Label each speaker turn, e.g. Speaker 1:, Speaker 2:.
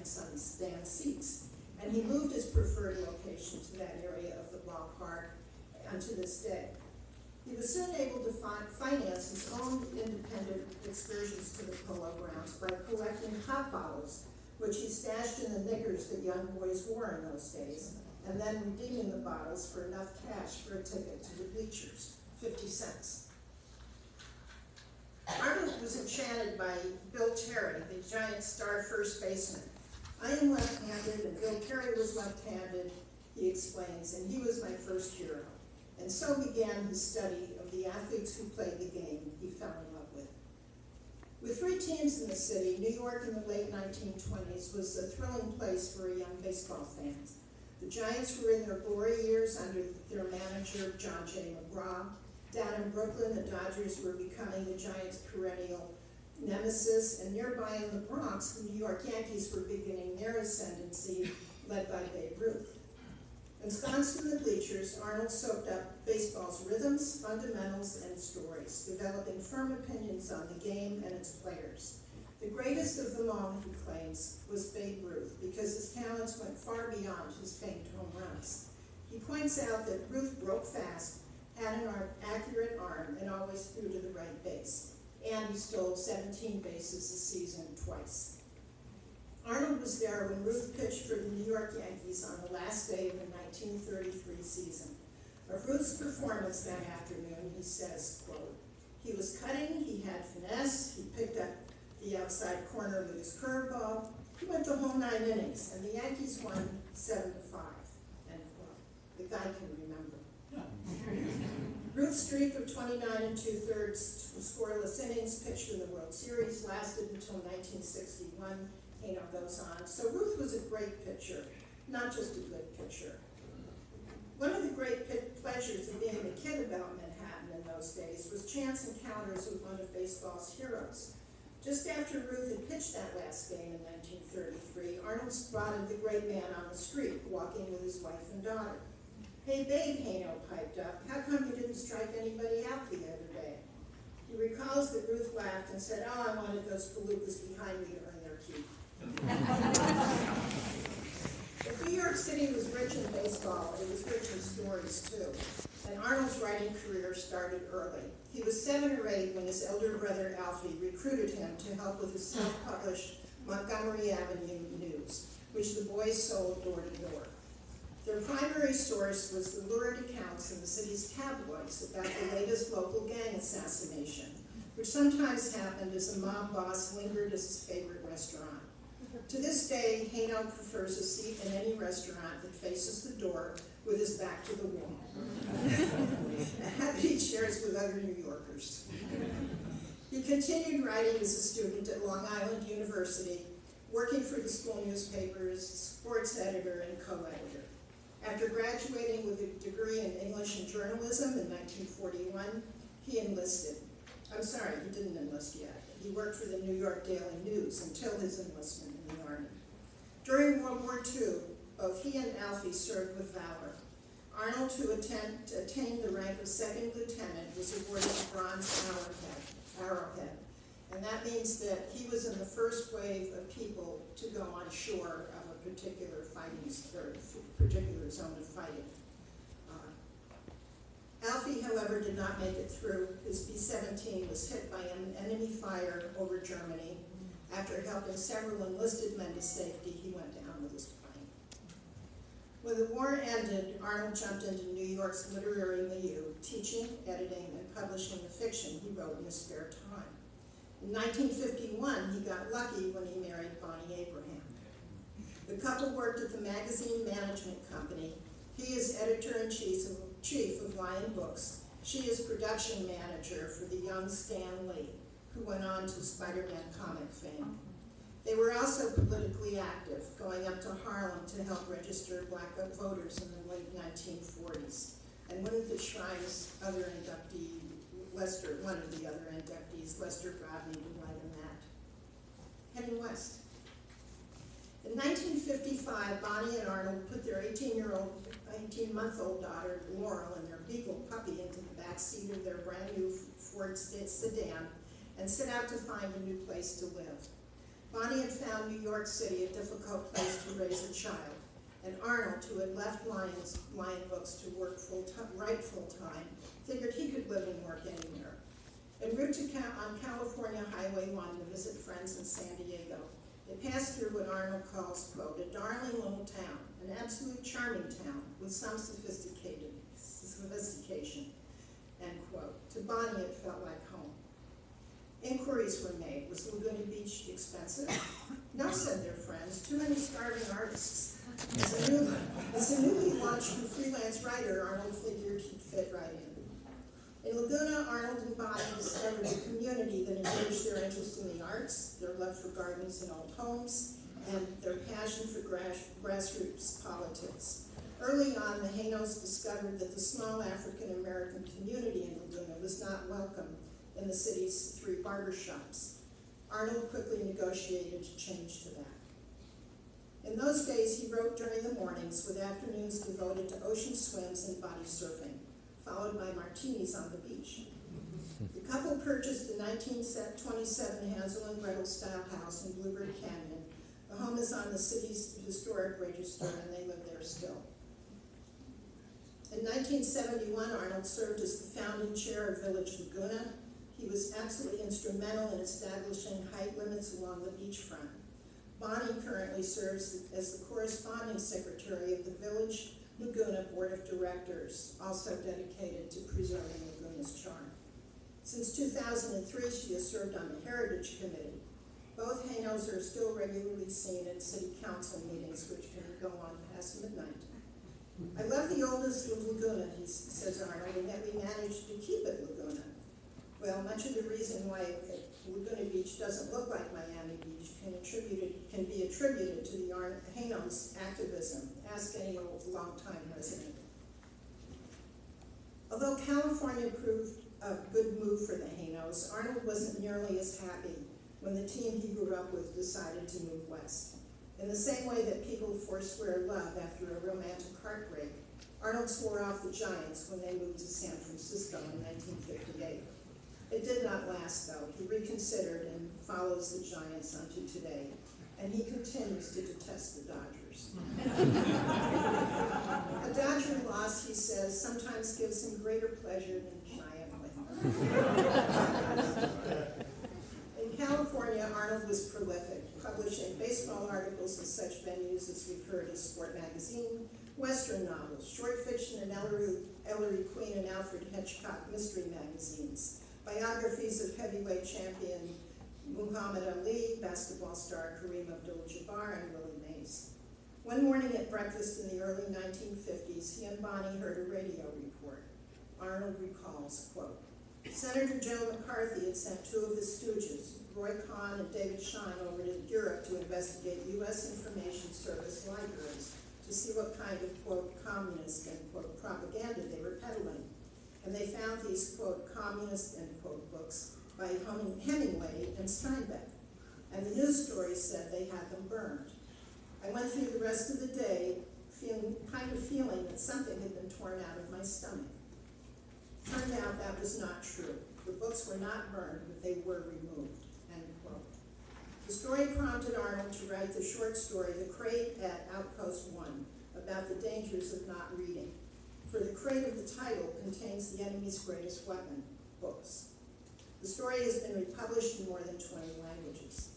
Speaker 1: Giants on the stand seats. And he moved his preferred location to that area of the ballpark unto this day. He was soon able to finance his own independent excursions to the polo grounds by collecting hot bottles, which he stashed in the knickers that young boys wore in those days, and then redeeming the bottles for enough cash for a ticket to the bleachers, 50 cents. Arnold was enchanted by Bill Terry, the Giants' star first baseman. I am left-handed, and Bill Terry was left-handed, he explains, and he was my first hero. And so began his study of the athletes who played the game he fell in love with. With 3 teams in the city, New York in the late 1920s was a thrilling place for young baseball fans. The Giants were in their glory years under their manager, John J. McGraw. Down in Brooklyn, the Dodgers were becoming the Giants' perennial nemesis, and nearby in the Bronx, the New York Yankees were beginning their ascendancy, led by Babe Ruth. Ensconced in the bleachers, Arnold soaked up baseball's rhythms, fundamentals, and stories, developing firm opinions on the game and its players. The greatest of them all, he claims, was Babe Ruth, because his talents went far beyond his famed home runs. He points out that Ruth broke fast, had an accurate arm, and always threw to the right base. And he stole 17 bases a season twice. Arnold was there when Ruth pitched for the New York Yankees on the last day of the 1933 season. Of Ruth's performance that afternoon, he says, quote, "He was cutting, he had finesse, he picked up the outside corner with his curveball. He went the whole 9 innings, and the Yankees won 7-5, end quote." The guy can remember. Ruth's streak of 29 2/3 scoreless innings pitched in the World Series lasted until 1961. Hano goes on. So Ruth was a great pitcher, not just a good pitcher. One of the great pleasures of being a kid about Manhattan in those days was chance encounters with one of baseball's heroes. Just after Ruth had pitched that last game in 1933, Arnold spotted the great man on the street, walking with his wife and daughter. "Hey, Babe," Hano piped up, "how come you didn't strike anybody out the other day?" He recalls that Ruth laughed and said, "Oh, I wanted those palookas behind me to earn their keep." If New York City was rich in baseball, it was rich in stories too. And Arnold's writing career started early. He was 7 or 8 when his elder brother Alfie recruited him to help with his self-published Montgomery Avenue News, which the boys sold door to door. Their primary source was the lurid accounts in the city's tabloids about the latest local gang assassination, which sometimes happened as a mob boss lingered at his favorite restaurant. To this day, Hano prefers a seat in any restaurant that faces the door with his back to the wall, a habit he shares with other New Yorkers. He continued writing as a student at Long Island University, working for the school newspaper as sports editor and co-editor. After graduating with a degree in English and journalism in 1941, he enlisted. I'm sorry, he didn't enlist yet. He worked for the New York Daily News until his enlistment in the Army. During World War II, both he and Alfie served with valor. Arnold, who attained the rank of 2nd lieutenant, was awarded the Bronze Arrowhead. And that means that he was in the first wave of people to go on shore of a particular particular zone of fighting. Alfie, however, did not make it through. His B-17 was hit by an enemy fire over Germany. After helping several enlisted men to safety, he went down with his plane. When the war ended, Arnold jumped into New York's literary milieu, teaching, editing, and publishing the fiction he wrote in his spare time. In 1951, he got lucky when he married Bonnie Abraham. The couple worked at the magazine management company. He is editor-in-chief of Lion Books. She is production manager for the young Stan Lee, who went on to Spider-Man comic fame. They were also politically active, going up to Harlem to help register black voters in the late 1940s. And one of the Shrine's other inductee, one of the other inductees, Lester Grodney, did write on that. Heading west. In 1955, Bonnie and Arnold put their 18-month-old daughter, Laurel, and their beagle puppy into the back seat of their brand new Ford sedan and set out to find a new place to live. Bonnie had found New York City a difficult place to raise a child, and Arnold, who had left Lion Books to write full-time, figured he could live and work anywhere. En route on California Highway 1 to visit friends in San Diego, they passed through what Arnold calls, quote, a darling little town, an absolute charming town with some sophistication, end quote. To Bonnie, it felt like home. Inquiries were made. Was Laguna Beach expensive? No, said their friends. Too many starving artists. As a newly launched freelance writer, Arnold figured he'd fit right in. In Laguna, Arnold and Bonnie discovered a community that engaged their interest in the arts, their love for gardens and old homes, and their passion for grassroots politics. Early on, the Hanos discovered that the small African-American community in Laguna was not welcome in the city's 3 barber shops. Arnold quickly negotiated to change to that. In those days, he wrote during the mornings, with afternoons devoted to ocean swims and body surfing, followed by martinis on the beach. The couple purchased the 1927 Hansel and Gretel style house in Bluebird Canyon. The home is on the city's historic register, and they live there still. In 1971, Arnold served as the founding chair of Village Laguna. He was absolutely instrumental in establishing height limits along the beachfront. Bonnie currently serves as the corresponding secretary of the Village Laguna Board of Directors, also dedicated to preserving Laguna's charm. Since 2003, she has served on the Heritage Committee. Both Hanos are still regularly seen at city council meetings, which can go on past midnight. I love the oldest of Laguna, says Arnold, and that we managed to keep it Laguna. Well, much of the reason why Laguna Beach doesn't look like Miami Beach can be attributed to the Hanos' activism. Ask any old long-time resident. Although California proved a good move for the Hanos, Arnold wasn't nearly as happy when the team he grew up with decided to move west. In the same way that people forswear love after a romantic heartbreak, Arnold swore off the Giants when they moved to San Francisco in 1958. It did not last, though. He reconsidered and follows the Giants unto today, and he continues to detest the Dodgers. A Dodger loss, he says, sometimes gives him greater pleasure than a Giant win. In California, Arnold was prolific, publishing baseball articles in such venues as we've heard as Sport Magazine, Western novels, short fiction and Ellery Queen and Alfred Hitchcock mystery magazines, biographies of heavyweight champion Muhammad Ali, basketball star Kareem Abdul-Jabbar, and Willie Mays. One morning at breakfast in the early 1950s, he and Bonnie heard a radio report. Arnold recalls, quote, Senator Joe McCarthy had sent 2 of his stooges, Roy Kahn and David Schein, over to Europe to investigate U.S. Information Service libraries to see what kind of, quote, communist, end quote, propaganda they were peddling. And they found these, quote, communist, end quote, books by Hemingway and Steinbeck. And the news story said they had them burned. I went through the rest of the day feeling that something had been torn out of my stomach. Turned out that was not true. The books were not burned, but they were removed, end quote. The story prompted Arnold to write the short story, The Crate at Outpost 1, about the dangers of not reading. For the crate of the title contains the enemy's greatest weapon, books. The story has been republished in more than 20 languages.